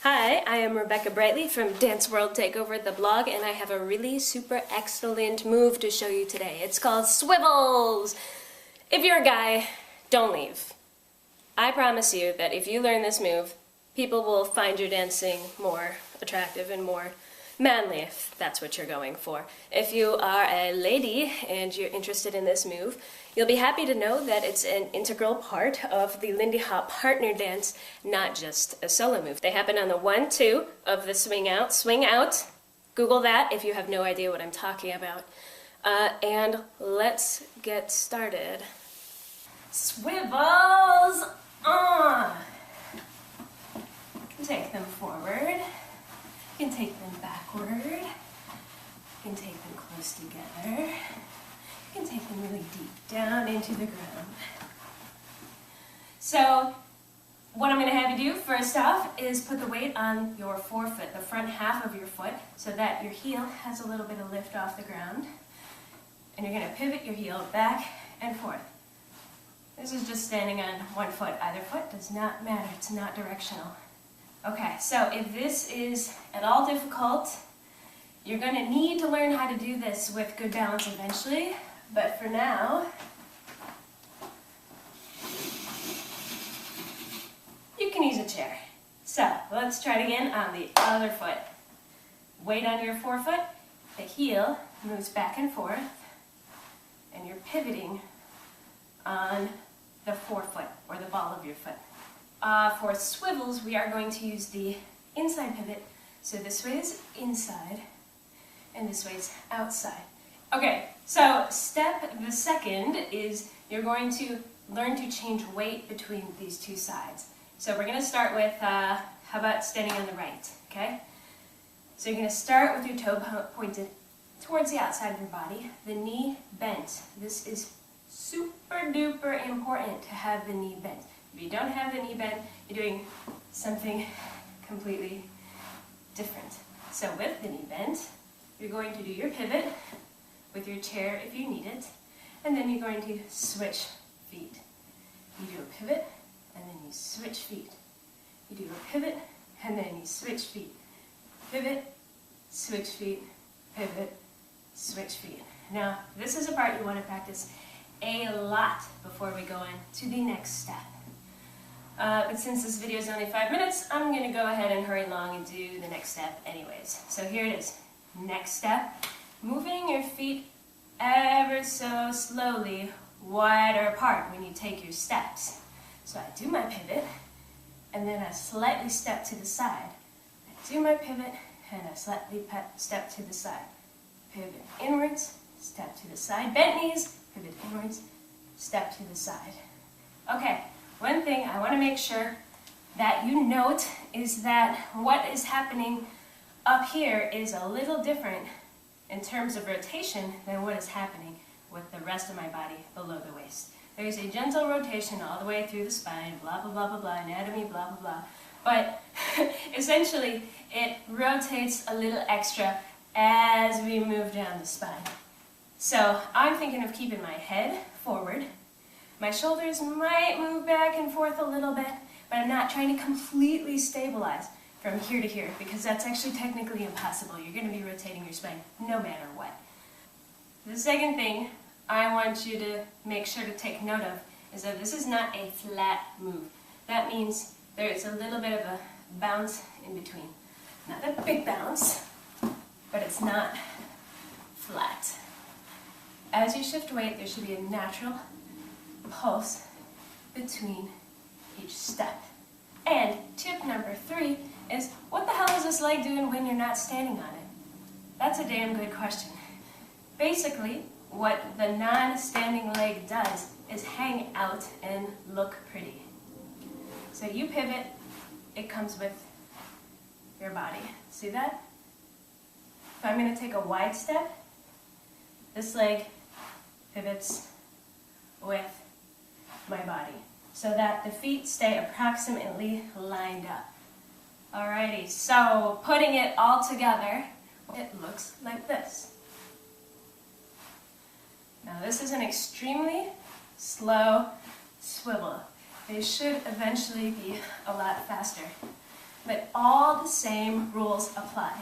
Hi, I am Rebecca Brightly from Dance World Takeover, the blog, and I have a really super excellent move to show you today. It's called swivels! If you're a guy, don't leave. I promise you that if you learn this move, people will find your dancing more attractive and more manly, if that's what you're going for. If you are a lady and you're interested in this move, you'll be happy to know that it's an integral part of the Lindy Hop partner dance, not just a solo move. They happen on the 1-2 of the swing out. Swing out. Google that if you have no idea what I'm talking about. And let's get started. Swivels on! Take them forward. You can take them backward. You can take them close together. You can take them really deep down into the ground. So what I'm going to have you do first off is put the weight on your forefoot, the front half of your foot, so that your heel has a little bit of lift off the ground. And you're going to pivot your heel back and forth. This is just standing on one foot. Either foot does not matter. It's not directional. Okay, so if this is at all difficult, you're going to need to learn how to do this with good balance eventually, but for now, you can use a chair. So let's try it again on the other foot. Weight on your forefoot, the heel moves back and forth, and you're pivoting on the forefoot, or the ball of your foot. For swivels, we are going to use the inside pivot. So this way is inside, and this way is outside. Okay, so step the second is you're going to learn to change weight between these two sides. So we're going to start with, how about standing on the right, okay? So you're going to start with your toe pointed towards the outside of your body, the knee bent. This is super duper important to have the knee bent. If you don't have the knee bent, you're doing something completely different. So with the knee bent, you're going to do your pivot with your chair if you need it, and then you're going to switch feet. You do a pivot, and then you switch feet. You do a pivot, and then you switch feet. Pivot, switch feet, pivot, switch feet. Now, this is a part you want to practice a lot before we go on to the next step. But since this video is only 5 minutes, I'm going to go ahead and hurry along and do the next step anyways. So here it is. Next step, moving your feet ever so slowly wider apart when you take your steps. So I do my pivot, and then I slightly step to the side. I do my pivot, and I slightly step to the side. Pivot inwards, step to the side. Bent knees, pivot inwards, step to the side. Okay. One thing I want to make sure that you note is that what is happening up here is a little different in terms of rotation than what is happening with the rest of my body below the waist. There's a gentle rotation all the way through the spine, blah, blah, blah, blah, blah, anatomy, blah, blah, blah. But essentially, it rotates a little extra as we move down the spine. So I'm thinking of keeping my head forward. My shoulders might move back and forth a little bit, but I'm not trying to completely stabilize from here to here, because that's actually technically impossible. You're going to be rotating your spine no matter what. The second thing I want you to make sure to take note of is that this is not a flat move. That means there is a little bit of a bounce in between. Not a big bounce, but it's not flat. As you shift weight, there should be a natural pulse between each step. And tip number 3 is, what the hell is this leg doing when you're not standing on it? That's a damn good question. Basically, what the non-standing leg does is hang out and look pretty. So you pivot, it comes with your body. See that? If I'm going to take a wide step, this leg pivots with my body, so that the feet stay approximately lined up. Alrighty, so putting it all together, it looks like this. Now this is an extremely slow swivel. They should eventually be a lot faster. but all the same rules apply.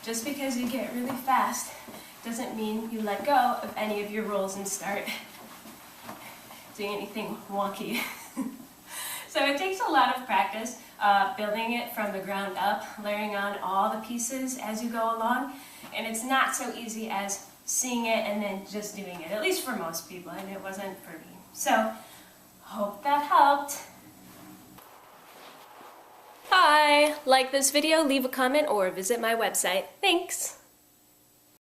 Just because you get really fast doesn't mean you let go of any of your rules and start doing anything wonky. So it takes a lot of practice building it from the ground up, layering on all the pieces as you go along, and it's not so easy as seeing it and then just doing it, at least for most people, and it wasn't for me. So, hope that helped. Hi! Like this video, leave a comment, or visit my website. Thanks!